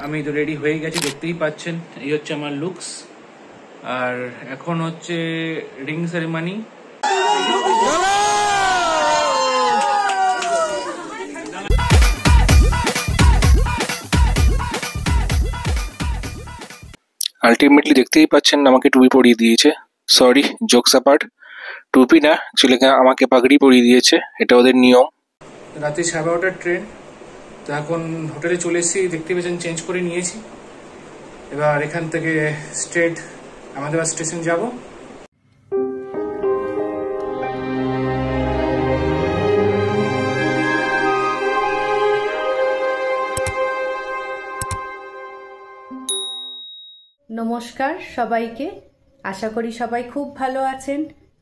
আমি তো রেডি হয়ে গেছি, দেখতেই পাচ্ছেন এই হচ্ছে আমার লুকস। আর এখন হচ্ছে রিং সেরেমনি। আলটিমেটলি দেখতেই পাচ্ছেন আমাকে টুপি পরিয়ে দিয়েছে। সরি, জোকস অ্যাপার্ট, টুপি না, অ্যাকচুয়ালি আমাকে পাগড়ি পরিয়ে দিয়েছে, এটা ওদের নিয়ম। রাতে 11:30টার ট্রেন, তো এখন হোটেলে চলে এসেছি, দেখতে পেয়েছেন চেঞ্জ করে নিয়েছি। এবার এখান থেকে স্ট্রেট আহমেদাবাদ স্টেশন যাব। নমস্কার সবাইকে, আশা করি সবাই খুব ভালো আছেন।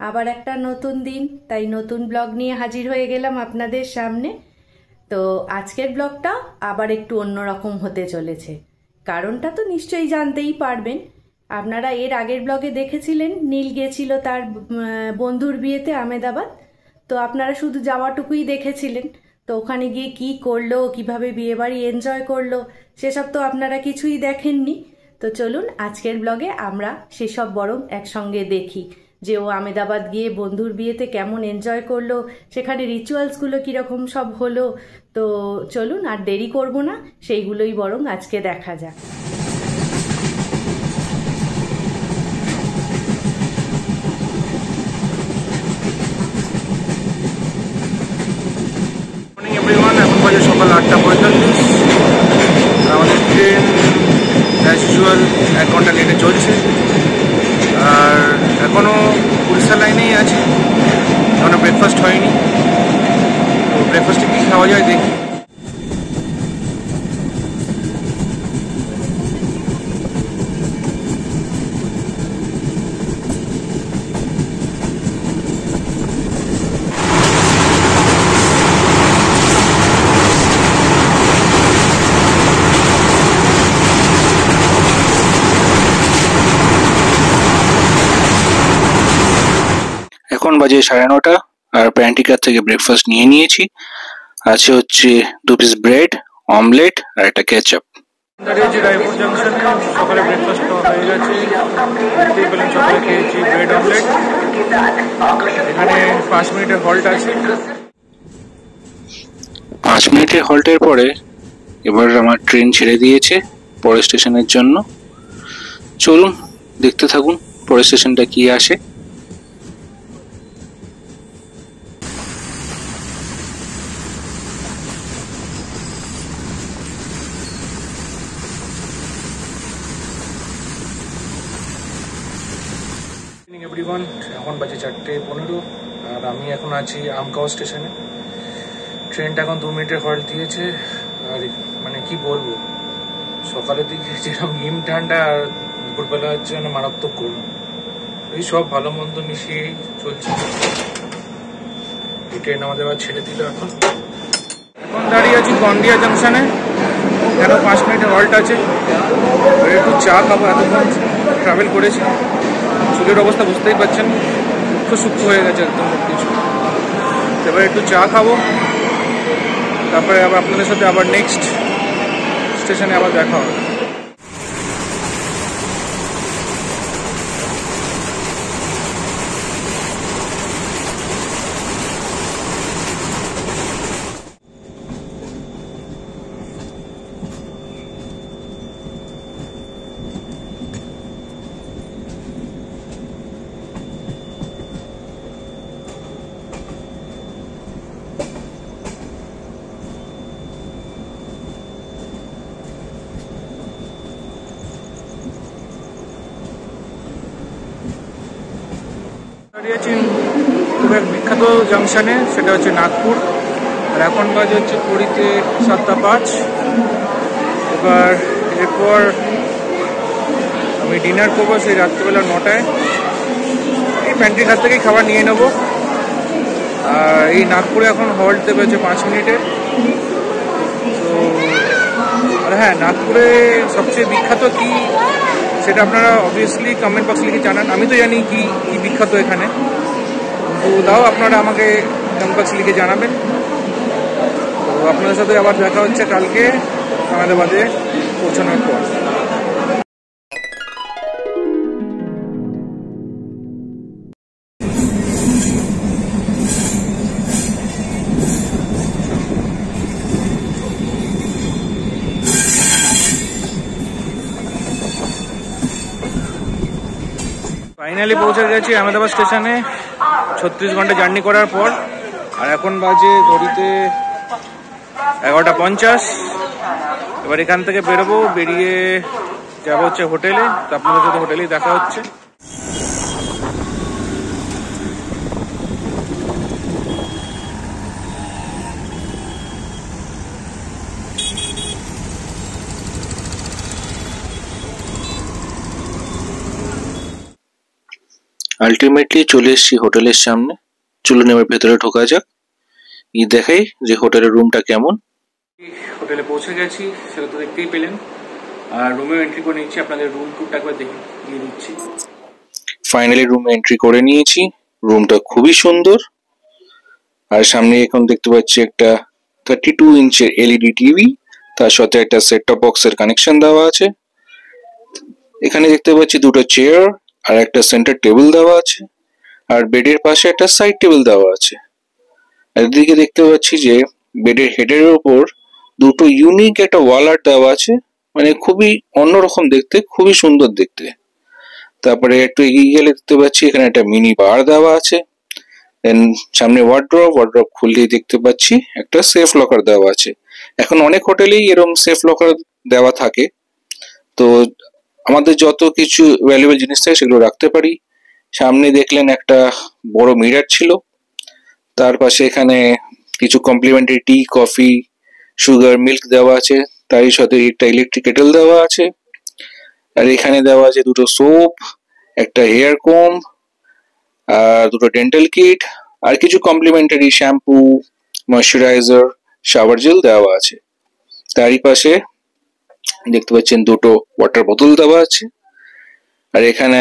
আবার একটা নতুন দিন, তাই নতুন ব্লগ নিয়ে হাজির হয়ে গেলাম আপনাদের সামনে। তো আজকের ব্লগটা আবার একটু অন্যরকম হতে চলেছে, কারণটা তো নিশ্চয়ই জানতেই পারবেন। আপনারা এর আগের ব্লগে দেখেছিলেন নীল গিয়েছিল তার বন্ধুর বিয়েতে আহমেদাবাদ, তো আপনারা শুধু যাওয়াটুকুই দেখেছিলেন। তো ওখানে গিয়ে কি করলো, কিভাবে বিয়েবাড়ি এনজয় করলো, সেসব তো আপনারা কিছুই দেখেননি। তো চলুন আজকের ব্লগে আমরা সেসব বরং একসঙ্গে দেখি যে ও আহমেদাবাদ গিয়ে বন্ধুর বিয়েতে কেমন এনজয় করলো, সেখানে রিচুয়ালসগুলো কীরকম সব হলো। তো চলুন আর দেরি করব না, সেইগুলোই বরং আজকে দেখা যাক। এখন বাজে সকাল 8:45। আমাদের ট্রেন অ্যাজ ইউজুয়াল 1 ঘন্টা লেটে চলছে। আর এখনও উড়িষ্যা লাইনেই আছি, এখনো ব্রেকফাস্ট হয়নি। তো ব্রেকফাস্টে কী খাওয়া যায় দেখি। এখন বাজে 9:30 আর প্যান্টিকার থেকে ব্রেকফাস্ট নিয়ে নিয়েছি। আছে হচ্ছে 2 পিস ব্রেড, অমলেট আর একটা কেচাপ। দাঁড়িয়েছি রায়পুর জাংশনে, সকালে ব্রেকফাস্ট খাওয়া হয়ে গেছে। সকালে খেয়েছি ব্রেড অমলেট। এখানে 5 মিনিটের হল্ট আছে। 5 মিনিটের হল্টের পরে এবার আমার ট্রেন ছেড়ে দিয়েছে পরের স্টেশনের জন্য। চলুন দেখতে থাকুন পরের স্টেশনটা কি আসে। এভরিওয়ান, এখন বাজে 4:15 আর আমি এখন আছি আমগাঁও স্টেশনে। ট্রেনটা এখন 2 মিনিটের হল্ট দিয়েছে। আর মানে কি বলবো, সকালের দিকে যেরকম হিম ঠান্ডা আর দুপুরবেলা হচ্ছে মানে মারাত্মক গরম। এই সব ভালো মন্দ মিশিয়েই চলছে। এই ট্রেন আমাদের আবার ছেড়ে দিল। এখন দাঁড়িয়ে আছি গন্ডিয়া জাংশনে, কেন 5 মিনিটের হল্ট আছে। একটু চা খাবো, এতক্ষণ ট্রাভেল করেছি। চুলের অবস্থা বুঝতেই পারছেন, শুক্তো হয়ে গেছে একদম কিছু। এবার একটু চা খাবো, তারপরে আবার আপনাদের সাথে আবার নেক্সট স্টেশনে আবার দেখা হবে। দাঁড়িয়েছি খুব এক বিখ্যাত জাংশনে, সেটা হচ্ছে নাগপুর। আর এখন বাজে হচ্ছে পুরীতে 7:05। এরপর আমি ডিনার করবো সেই রাত্রিবেলা 9টায়। এই প্যান্ট্রির কাছ থেকেই খাবার নিয়ে নেবো। আর এই নাগপুরে এখন হল্ট দেবে হচ্ছে 5 মিনিটে। তো আর হ্যাঁ, নাগপুরে সবচেয়ে বিখ্যাত কি সেটা আপনারা অবভিয়াসলি কমেন্ট বক্স লিখে জানান। আমি তো জানি কি বিখ্যাত এখানে, তো তাও আপনারা আমাকে কমেন্ট বক্স লিখে জানাবেন। তো আপনাদের সাথে আবার দেখা হচ্ছে কালকে আহমেদাবাদে পৌঁছানোর পর। ফাইনালি পৌঁছে গেছি আহমেদাবাদ স্টেশনে 36 ঘন্টা জার্নি করার পর। আর এখন বাজে ঘড়িতে 11:50। এবার এখান থেকে বেরোবো, বেরিয়ে যাবো হচ্ছে হোটেলে। তো আপনাদের সাথে হোটেলেই দেখা হচ্ছে। আলটিমেটলি চলে এসেছি হোটেলের সামনে। চলুন এবার ভেতরে ঢোকা যাক, দেখাই যে হোটেলের রুমটা কেমন। হোটেলে পৌঁছে গেছি, সেটা তো দেখতেই পেলেন। আর রুমে এন্ট্রি করে নিচ্ছি, আপনাদের রুম টুরটা একবার দিয়ে দিচ্ছি। ফাইনালি রুমে এন্ট্রি করে নিয়েছি। রুমটা খুবই সুন্দর। আর সামনে এখন দেখতে পাচ্ছি একটা 32 ইঞ্চের এলইডি টিভি, তার সাথে একটা সেট টপ বক্সের কানেকশন দেওয়া আছে। এখানে দেখতে পাচ্ছি দুটো চেয়ার আর একটা সেন্টার টেবিল দেওয়া আছে। আর বেডের পাশে একটা সাইড টেবিল দেওয়া আছে। আর এদিকে দেখতে পাচ্ছি যে বেডের হেডের ওপর দুটো ইউনিক একটা ওয়াল আর্ট দেওয়া আছে, মানে খুবই অন্যরকম দেখতে, খুবই সুন্দর দেখতে। তারপরে একটু এগিয়ে গেলে দেখতে পাচ্ছি এখানে একটা মিনি বার দেওয়া আছে। দেন সামনে ওয়ার্ড্রপ খুললেই দেখতে পাচ্ছি একটা সেফ লকার দেওয়া আছে। এখন অনেক হোটেলেই এরকম সেফ লকার দেওয়া থাকে, তো আমাদের যত কিছু ভ্যালুয়েবল জিনিস থাকে সেগুলো রাখতে পারি। সামনে দেখলেন একটা বড় মিরর ছিল, তার পাশে এখানে কিছু কমপ্লিমেন্টারি টি, কফি, সুগার, মিল্ক দেওয়া আছে। তারই সাথে একটা ইলেকট্রিক কেটেল দেওয়া আছে। আর এখানে দেওয়া আছে দুটো সোপ, একটা হেয়ার কম, আর দুটো ডেন্টাল কিট, আর কিছু complimentary shampoo, moisturiser, shower gel দেওয়া আছে। তারই পাশে দেখতে পাচ্ছেন দুটো ওয়াটার বোতল দেওয়া আছে। আর এখানে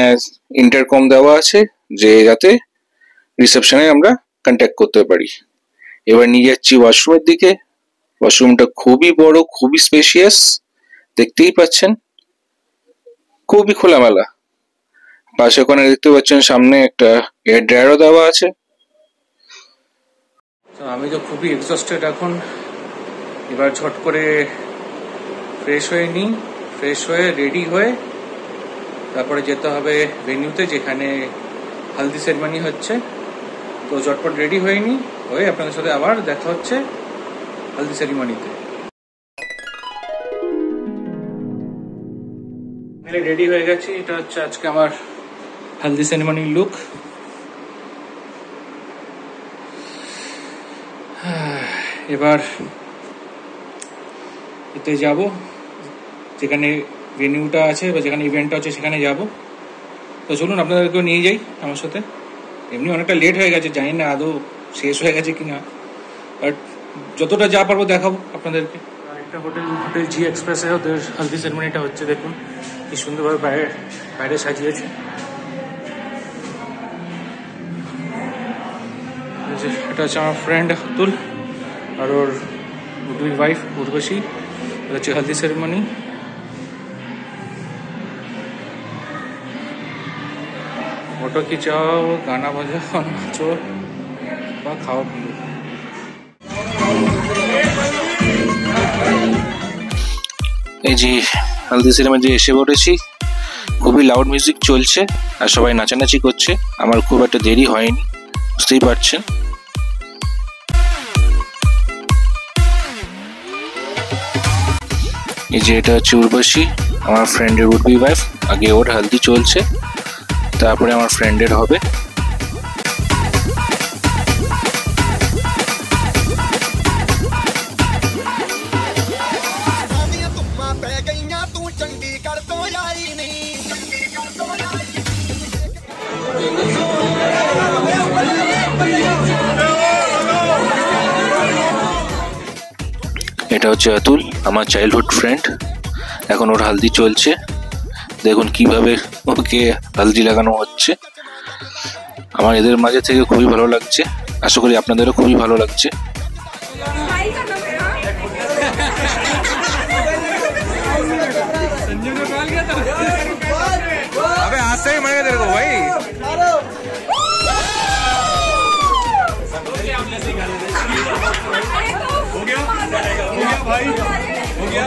ইন্টারকম দেওয়া আছে, যে যাতে রিসেপশনে আমরা কন্ট্যাক্ট করতে পারি। এবার নিয়ে যাচ্ছি ওয়াশরুমের দিকে। ওয়াশরুমটা খুবই বড়, খুবই স্পেশিয়াস, দেখতেই পাচ্ছেন, খুবই খোলামেলা। পাশে ওখানে দেখতে পাচ্ছেন সামনে একটা এয়ার ড্রায়ারও দেওয়া আছে। আমি তো খুবই এক্সস্টেড এখন। এবার ঝট করে ফ্রেশ হয়ে নিই, ফ্রেশ হয়ে রেডি হয়ে তারপরে যেতে হবে ভেন্যুতে, যেখানে হালদি সেরেমনি হচ্ছে। তো ঝটপট রেডি হয়ে নিই, হয়ে আপনাদের সাথে আবার দেখা হচ্ছে হালদি সেরেমনিতে। রেডি হয়ে গেছি, এটা হচ্ছে আজকে আমার হালদি সেরেমনির লুক। এবার এতে যাব, যেখানে ভেন্যুটা আছে বা যেখানে ইভেন্টটা আছে সেখানে যাব। তো চলুন আপনাদেরকেও নিয়ে যাই আমার সাথে। এমনি অনেকটা লেট হয়ে গেছে, জানি না আদৌ শেষ হয়ে গেছে কিনা, বাট যতটা যা পারবো দেখাবো আপনাদেরকে। একটা হোটেল জি এক্সপ্রেসে ওদের হালদি সেরেমনিটা হচ্ছে। দেখুন কি সুন্দরভাবে বাইরে সাজিয়েছে। এটা হচ্ছে আমার ফ্রেন্ড অতুল আর ওর ওয়াইফ উর্বশী। এটা হচ্ছে হালদি সেরেমনি। ফটো খিচাও, গানা বাজাও, নাচো বা খাও পিও। এই যে হালদি সেরেমনি এসে পড়েছি। খুবই লাউড মিউজিক চলছে আর সবাই নাচানাচি করছে। আমার খুব একটা দেরি হয়নি, বুঝতেই পারছেন। এই যে এটা হচ্ছে উর্বশী, আমার ফ্রেন্ডের উডবি ওয়াইফ। আগে ওর হালদি চলছে, তারপরে আমার ফ্রেন্ডের হবে। এটা হচ্ছে অতুল, আমার চাইল্ডহুড ফ্রেন্ড। এখন ওর হালদি চলছে, দেখুন কিভাবে ওকে হালদি লাগানো হচ্ছে। আমার এদের মাঝে থেকে খুবই ভালো লাগছে, আশা করি আপনাদেরও খুবই ভালো লাগছে। संजू ने कॉल किया था। अबे आज से ही मरेगा तेरे को भाई। हो गया भाई, हो गया।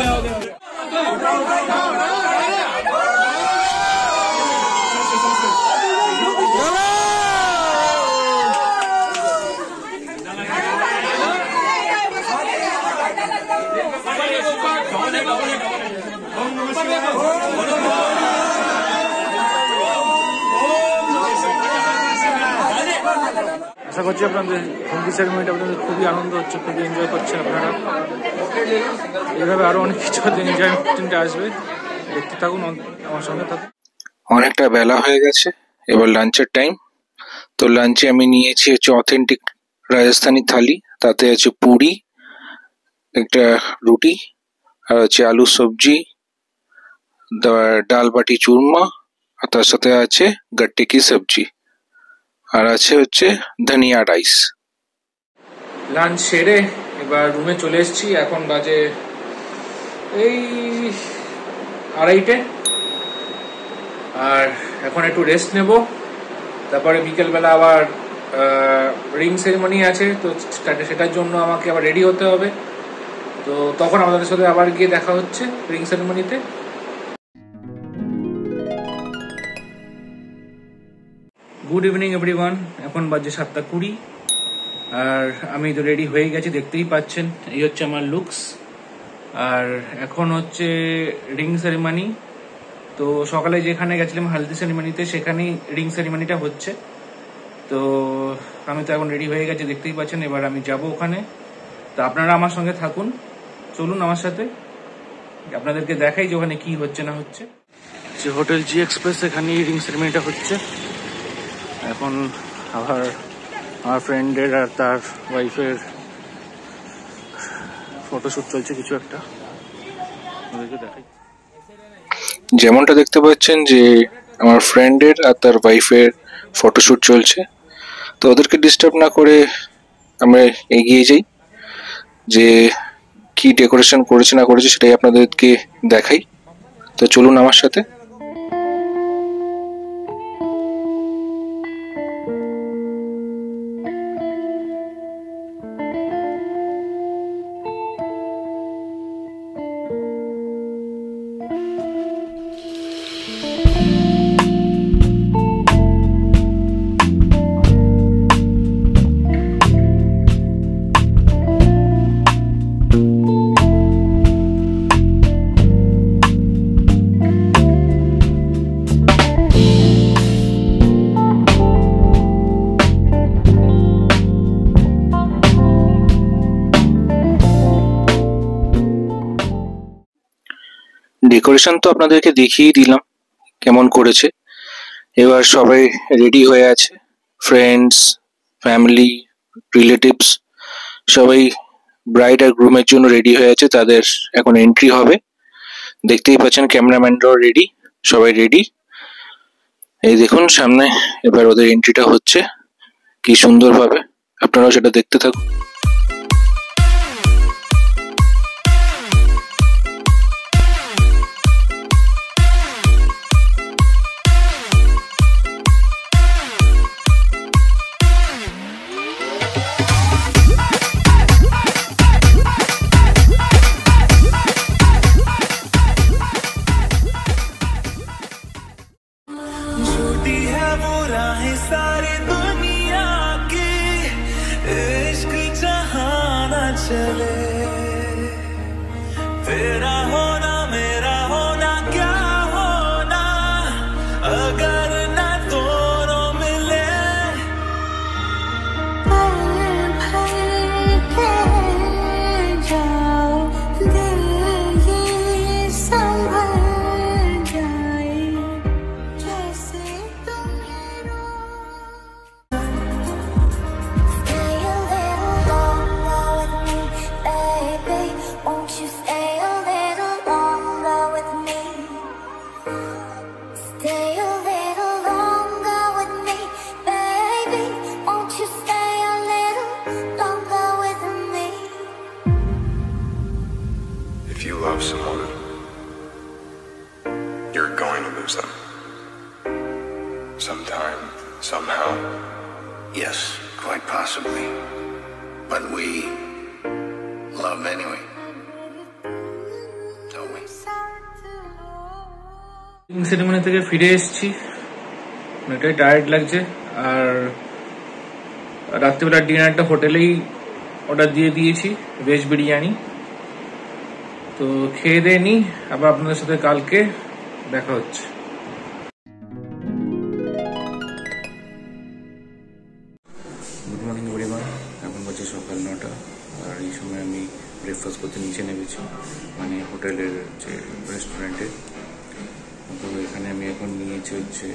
আশা করছি আপনাদের সঙ্গীত সেরেমনিটা আপনাদের খুবই আনন্দ হচ্ছে, খুবই এনজয় করছেন আপনারা। এইভাবে আরো অনেক কিছু এনজয়মেন্ট আসবে, দেখতে থাকুন, আমার সঙ্গে থাকুন। অনেকটা বেলা হয়ে গেছে, এবার লাঞ্চের টাইম। তো লাঞ্চে আমি নিয়েছি হচ্ছে অথেন্টিক রাজস্থানি থালি, তাতে আছে পুরি, একটা রুটি, আর হচ্ছে আলু সবজি, ডাল বাটি চুরমা, আর তার সাথে আছে গট্টে কি সবজি, আর আছে হচ্ছে ধনিয়া রাইস। লাঞ্চ সেরে এবার রুমে চলে এসেছি। এখন বাজে এই 2:30, আর এখন একটু রেস্ট নেব। তারপরে বিকেলবেলা আবার রিং সেরিমনি আছে, তো সেটার জন্য আমাকে আবার রেডি হতে হবে। তো তখন আমাদের সাথে আবার গিয়ে দেখা হচ্ছে রিং সেরিমনিতে। গুড ইভিনিং এভরিওয়ান, এখন বাজে 7:20, আর আমি তো রেডি হয়ে গেছি, দেখতেই পাচ্ছেন। এই হচ্ছে আমার লুকস। আর এখন হচ্ছে রিং সেরিমনি। তো সকালে যেখানে গেছিলাম হালদি সেরিমনিতে, সেখানেই রিং সেরিমনিটা হচ্ছে। তো আমি তো এখন রেডি হয়ে গেছি, দেখতেই পাচ্ছেন। এবার আমি যাব ওখানে। তো আপনারা আমার সঙ্গে থাকুন, চলুন আমার সাথে, আপনাদেরকে দেখাই যে ওখানে কি হচ্ছে না হচ্ছে। যে হোটেল জি এক্সপ্রেস, এখানেই রিং সেরিমনিটা হচ্ছে। এখন আবার আমার ফ্রেন্ডের আর তার ওয়াইফের ফটোশুট চলছে কিছু একটা, ওদেরকে দেখাই। যেমনটা দেখতে পাচ্ছেন যে আমার ফ্রেন্ডের আর তার ওয়াইফের ফটোশুট চলছে। তো ওদেরকে ডিস্টার্ব না করে আমরা এগিয়ে যাই, যে কি ডেকোরেশন করেছে না করেছে সেটাই আপনাদেরকে দেখাই। তো চলুন আমার সাথে। ডেকোরেশন তো আপনাদেরকে দেখিয়ে দিলাম কেমন করেছে। এবার সবাই রেডি হয়ে আছে, ফ্রেন্ডস, ফ্যামিলি, রিলেটিভস সবাই ব্রাইড আর গ্রুমের জন্য রেডি হয়ে আছে। তাদের এখন এন্ট্রি হবে, দেখতেই পাচ্ছেন। ক্যামেরাম্যানরাও রেডি, সবাই রেডি। এই দেখুন সামনে এবার ওদের এন্ট্রিটা হচ্ছে, কি সুন্দরভাবে। আপনারাও সেটা দেখতে থাকুন। सारी दुनिया की इश्क जहां न चले, तेरा होना मेरा होना क्या होना अगर न दोनों मिले। जाओ दिल ये संभल जाए जैसे तुम you're going to lose them. Sometime, somehow. Yes, quite possibly. But we love anyway. Don't we? Ceremony থেকে ফিরে এসেছি, অনেকটাই টায়ার্ড লাগছে। আর রাত্রিবেলার ডিনারটা হোটেলেই অর্ডার দিয়ে দিয়েছি, ভেজ বিরিয়ানি। তো খেয়ে দিয়ে নিই, আবার আপনাদের সাথে কালকে দেখা হচ্ছে। গুড মর্নিং এভরিওয়ান, এখন বাজে সকাল 9টা। আর এই সময় আমি ব্রেকফাস্ট করতে নিচে নেমেছি, মানে হোটেলের যে রেস্টুরেন্টে। তো এখানে আমি এখন নিয়েছি হচ্ছে,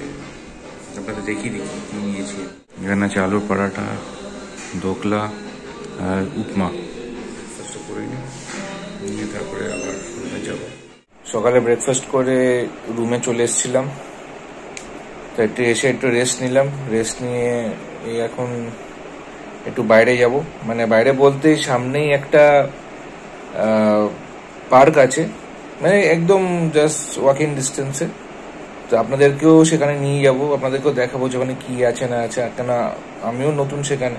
আপনাদের দেখিয়ে দিই কী নিয়েছি। এখানে আছে আলুর পরাঠা, দোকলা আর উপমা। ব্রেকফাস্ট করে নিয়ে তারপরে আবার রুমে যাব। সকালে ব্রেকফাস্ট করে রুমে চলে এসেছিলাম, তো একটু এসে একটু রেস্ট নিলাম। রেস্ট নিয়ে এই এখন একটু বাইরে যাব, মানে বাইরে বলতে সামনেই একটা পার্ক আছে, মানে একদম জাস্ট ওয়াকিং ডিস্টেন্সে। তো আপনাদেরকেও সেখানে নিয়ে যাব, আপনাদেরকেও দেখাবো যে ওখানে কি আছে না আছে, কেন আমিও নতুন সেখানে।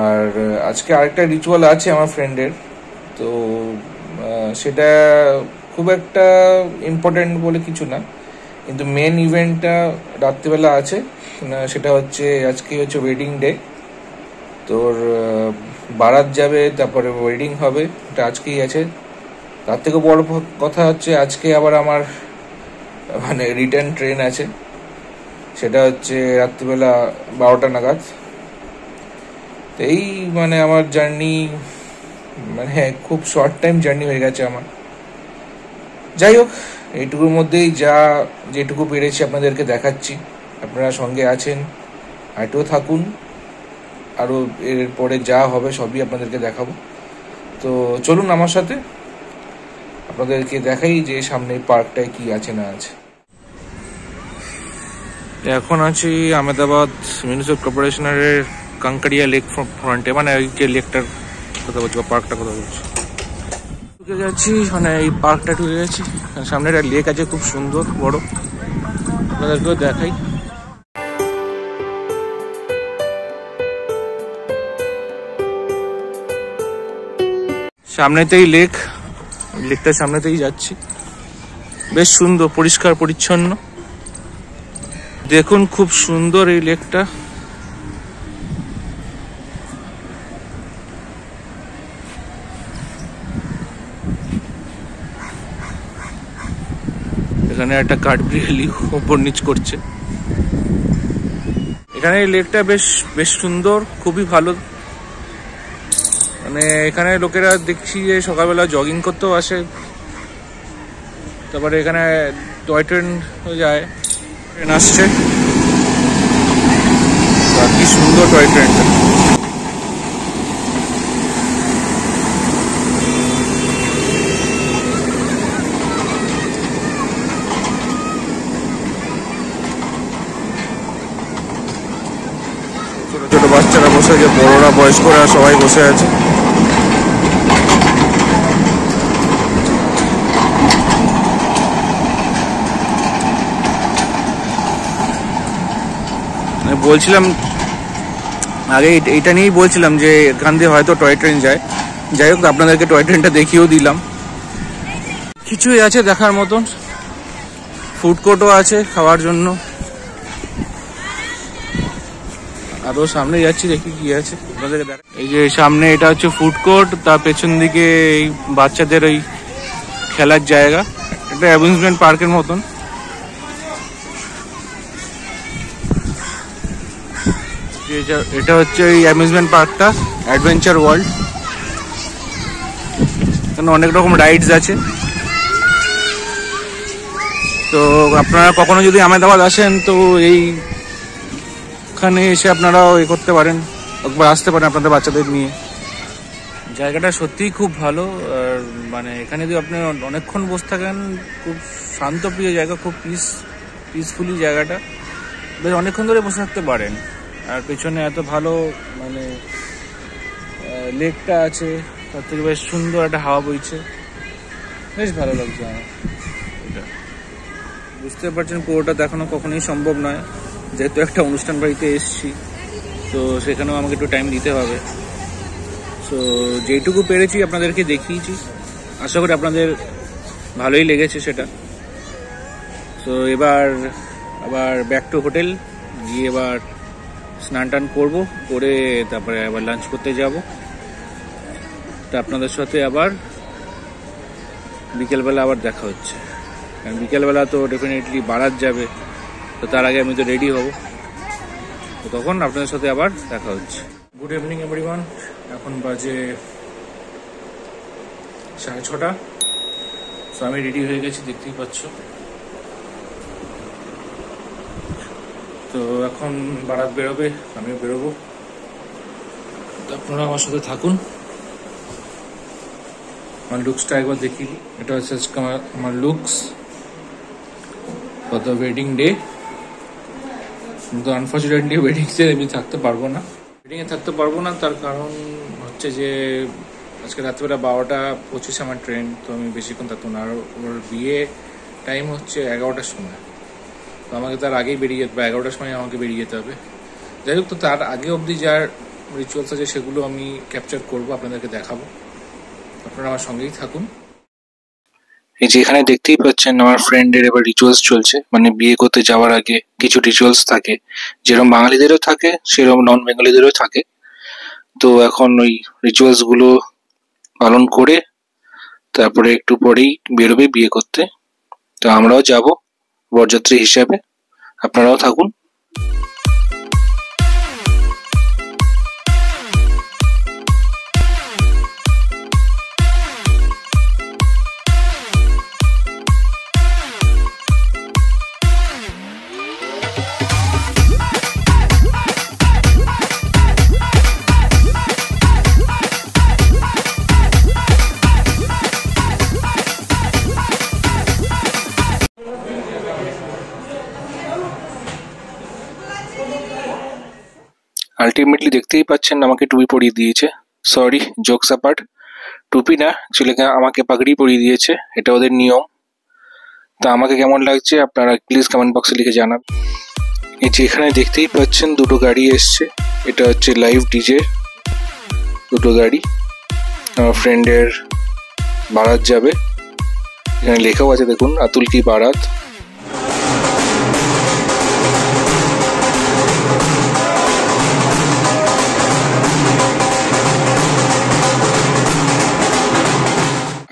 আর আজকে আরেকটা রিচুয়াল আছে আমার ফ্রেন্ডের, তো সেটা খুব একটা ইম্পর্টেন্ট বলে কিছু না, কিন্তু মেন ইভেন্টটা রাত্রিবেলা আছে। সেটা হচ্ছে আজকে হচ্ছে ওয়েডিং ডে, তোর বারাত যাবে, তারপরে ওয়েডিং হবে, এটা আজকেই আছে। তার থেকে বড় কথা হচ্ছে আজকে আবার আমার মানে রিটার্ন ট্রেন আছে, সেটা হচ্ছে রাত্রিবেলা 12টা নাগাদ। তো এই মানে আমার জার্নি মানে খুব শর্ট টাইম জার্নি হয়ে গেছে আমার। যাই হোক, এইটুকুর মধ্যেই যেটুকু পেরেছি আপনাদেরকে দেখাচ্ছি। আপনারা সঙ্গে আছেন, হাঁটেও থাকুন, আরও এরপরে যা হবে সবই আপনাদেরকে দেখাবো। তো চলুন আমার সাথে, আপনাদেরকে দেখাই যে সামনে পার্কটায় কি আছে না আছে। এখন আছি আহমেদাবাদ মিউনিসিপাল কর্পোরেশনের কাঙ্কারিয়া লেক ফ্রন্টে, মানে ওই যে লেকটার কথা বলছি বা পার্কটার কথা বলছি। ঢুকে যাচ্ছি, মানে এই পার্কটা ঢুকে গেছি। সামনে একটা লেক আছে খুব সুন্দর বড়, আপনাদেরকেও দেখাই। সামনেতেই লেক, লেকটার সামনেতেই যাচ্ছি। বেশ সুন্দর, পরিষ্কার পরিচ্ছন্ন, দেখুন খুব সুন্দর এই লেকটা। এখানে একটা কাঠবিড়ালি ওপর নিচ করছে। এখানে এই লেকটা বেশ বেশ সুন্দর, খুবই ভালো। মানে এখানে লোকেরা দেখছি যে সকালবেলা জগিং করতেও আসে, তারপরে এখানে টয় ট্রেন যায়, ট্রেন আসছে, কি সুন্দর টয় ট্রেনটা। ছোট ছোট বাচ্চারা বসে আছে, বড়রা বয়স্করা সবাই বসে আছে। বলছিলাম আগে, এইটা নিয়েই বলছিলাম যে এখান দিয়ে হয়তো টয় ট্রেন যায়। যাই হোক, আপনাদেরকে টয় ট্রেনটা দেখিয়েও দিলাম। কিছুই আছে দেখার মতন, ফুড কোর্টও আছে খাওয়ার জন্য। আরো সামনে যাচ্ছি, দেখি কি আছে আপনাদেরকে দেখা। এই যে সামনে এটা হচ্ছে ফুড কোর্ট, তার পেছন দিকে এই বাচ্চাদের ওই খেলার জায়গা, এটা অ্যামিউজমেন্ট পার্কের মতন। এটা হচ্ছে ওই অ্যামিউজমেন্ট পার্কটা, অ্যাডভেঞ্চার ওয়ার্ল্ড। এখানে অনেক রকম রাইডস আছে। তো আপনারা কখনো যদি আহমেদাবাদ আসেন তো এইখানে এসে আপনারাও করতে পারেন, একবার আসতে পারেন আপনাদের বাচ্চাদের নিয়ে। জায়গাটা সত্যিই খুব ভালো, আর মানে এখানে যদি আপনি অনেকক্ষণ বসে থাকেন, খুব শান্তপ্রিয় জায়গা, খুব পিসফুলি জায়গাটা, বেশ অনেকক্ষণ ধরে বসে থাকতে পারেন। আর পেছনে এত ভালো মানে লেকটা আছে, তার থেকে বেশ সুন্দর একটা হাওয়া বইছে, বেশ ভালো লাগছে আমার এটা। বুঝতে পারছেন পুরোটা দেখানো কখনোই সম্ভব নয়, যেহেতু একটা অনুষ্ঠান বাড়িতে এসেছি, তো সেখানেও আমাকে একটু টাইম দিতে হবে। তো যেইটুকু পেরেছি আপনাদেরকে দেখিয়েছি, আশা করি আপনাদের ভালোই লেগেছে সেটা। তো এবার আবার ব্যাক টু হোটেল গিয়ে এবার স্নান টান করবো, করে তারপরে আবার লাঞ্চ করতে যাব। তা আপনাদের সাথে আবার বিকেলবেলা আবার দেখা হচ্ছে, কারণ বিকেলবেলা তো ডেফিনেটলি বারাত যাবে, তো তার আগে আমি তো রেডি হব, তো তখন আপনাদের সাথে আবার দেখা হচ্ছে। গুড ইভিনিং এভরিওয়ান, এখন বাজে 6:30। তো আমি রেডি হয়ে গেছি, দেখতেই পাচ্ছ। তো এখন বারাত বেরোবে, আমিও বেরোবো, তো আপনারা আমার সাথে থাকুন। আমার লুকসটা একবার দেখিয়ে দিই। এটা হচ্ছে আজকে আমার looks for the wedding day. কিন্তু আনফর্চুনেটলি ওয়েডিংসে আমি থাকতে পারবো না, ওয়েডিংয়ে থাকতে পারবো না। তার কারণ হচ্ছে যে আজকে রাত্রিবেলা 12:25 আমার ট্রেন, তো আমি বেশিক্ষণ থাকতো না। আর ওর বিয়ে টাইম হচ্ছে 11টার সময়, তো আমাকে তার আগেই বেরিয়ে যেতে হবে, 11টার সময় আমাকে বেরিয়ে যেতে হবে। যাই হোক, তো তার আগে অবধি যার রিচুয়ালস আছে সেগুলো আমি ক্যাপচার করবো, আপনাদেরকে দেখাবো। আপনারা আমার সঙ্গেই থাকুন। এই যে এখানে দেখতেই পাচ্ছেন আমার ফ্রেন্ডের এবার রিচুয়ালস চলছে, মানে বিয়ে করতে যাওয়ার আগে কিছু রিচুয়ালস থাকে, যেরকম বাঙালিদেরও থাকে সেরকম নন বেঙ্গলিদেরও থাকে। তো এখন ওই রিচুয়ালস গুলো পালন করে তারপরে একটু পরেই বেরোবে বিয়ে করতে। তো আমরাও যাব বরযাত্রী হিসাবে, আপনারাও থাকুন। আলটিমেটলি দেখতেই পাচ্ছেন আমাকে টুপি পরিয়ে দিয়েছে। সরি, জোকস অ্যাপার্ট, টুপি না, অ্যাকচুয়ালি আমাকে পাগড়ি পরিয়ে দিয়েছে, এটা ওদের নিয়ম। তা আমাকে কেমন লাগছে আপনারা প্লিজ কমেন্ট বক্সে লিখে জানান। এই যে এখানে দেখতেই পাচ্ছেন দুটো গাড়ি এসছে, এটা হচ্ছে লাইভ ডিজে দুটো গাড়ি। আমার ফ্রেন্ডের বারাত যাবে, এখানে লেখাও আছে দেখুন, আতুল কি বারাত।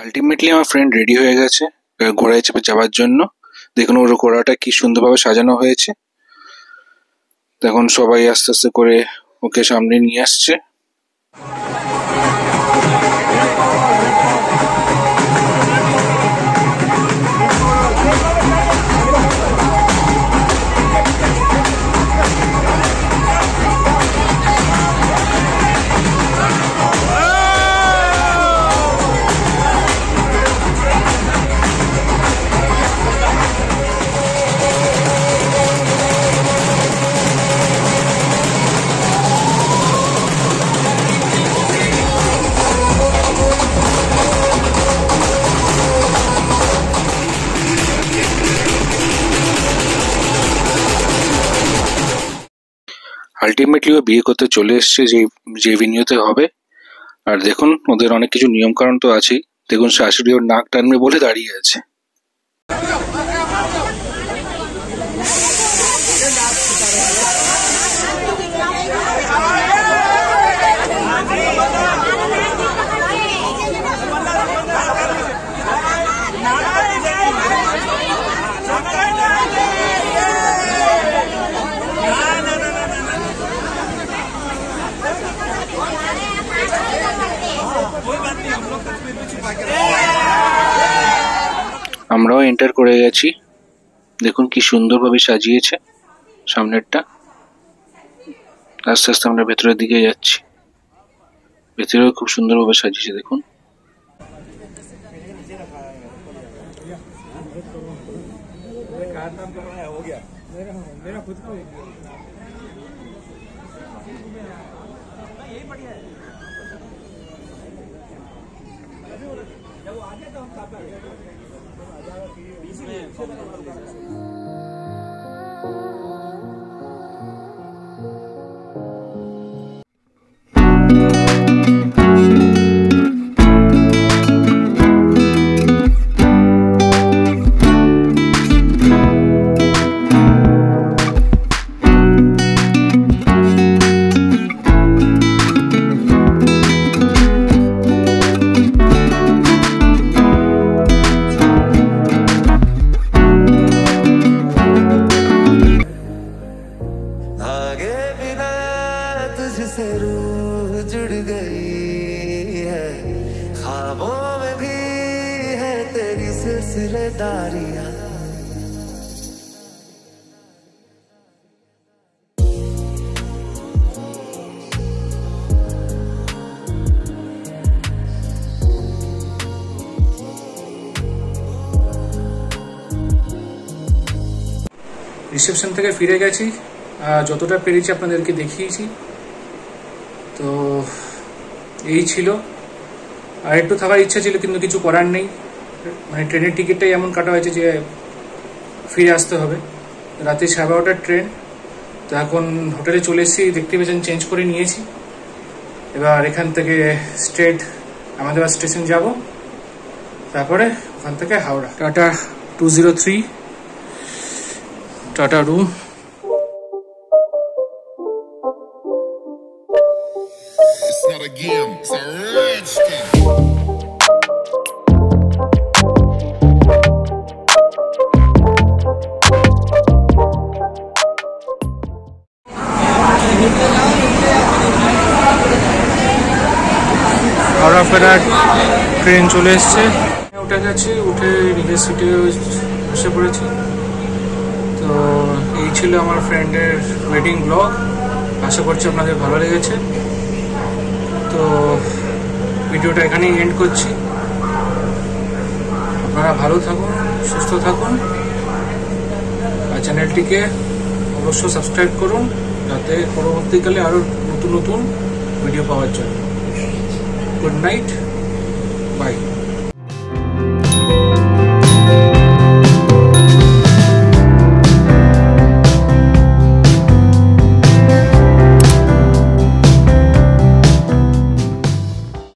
আলটিমেটলি আমার ফ্রেন্ড রেডি হয়ে গেছে ঘোড়ায় চেপে যাওয়ার জন্য। দেখুন ওর ঘোড়াটা কি সুন্দরভাবে সাজানো হয়েছে। এখন সবাই আস্তে আস্তে করে ওকে সামনে নিয়ে আসছে। আলটিমেটলি ও বিয়ে করতে চলে এসছে যে ভেন্যুতে হবে। আর দেখুন ওদের অনেক কিছু নিয়ম কারণ তো আছেই। দেখুন শাশুড়ি ওর নাক টানবে বলে দাঁড়িয়ে আছে। আমরাও এন্টার করে গেছি। দেখুন কি সুন্দরভাবে সাজিয়েছে সামনেরটা। আস্তে আস্তে আমরা ভেতরের দিকে যাচ্ছি, ভেতরেও খুব সুন্দরভাবে সাজিয়েছে দেখুন। इसमें রিসেপশন থেকে ফিরে গেছি, যতটা পেরেছি আপনাদেরকে দেখিয়েছি। তো এই ছিল, আর একটু থাকার ইচ্ছা ছিল কিন্তু কিছু করার নেই, মানে ট্রেনের টিকিটটাই এমন কাটা হয়েছে যে ফিরে আসতে হবে। রাতে 12:30টার ট্রেন। তো এখন হোটেলে চলে এসেছি, দেখতে পেয়েছেন চেঞ্জ করে নিয়েছি। এবার এখান থেকে স্ট্রেট আহমেদাবাদ স্টেশন যাব, তারপরে ওখান থেকে Howrah. Tata 203 tata room. It's not a game, it's a rich thing. Howrah ফেরার ট্রেন চলে এসছে, উঠে গেছি, উঠে নিজের সিটে বসে পড়েছি। তো এই ছিল আমার ফ্রেন্ডের ওয়েডিং ব্লগ, আশা করছি আপনাদের ভালো লেগেছে। তো ভিডিওটা এখানেই এন্ড করছি। আপনারা ভালো থাকুন, সুস্থ থাকুন, আর চ্যানেলটিকে অবশ্যই সাবস্ক্রাইব করুন যাতে পরবর্তীকালে আরও নতুন নতুন ভিডিও পাওয়ার জন্য। Good night, by.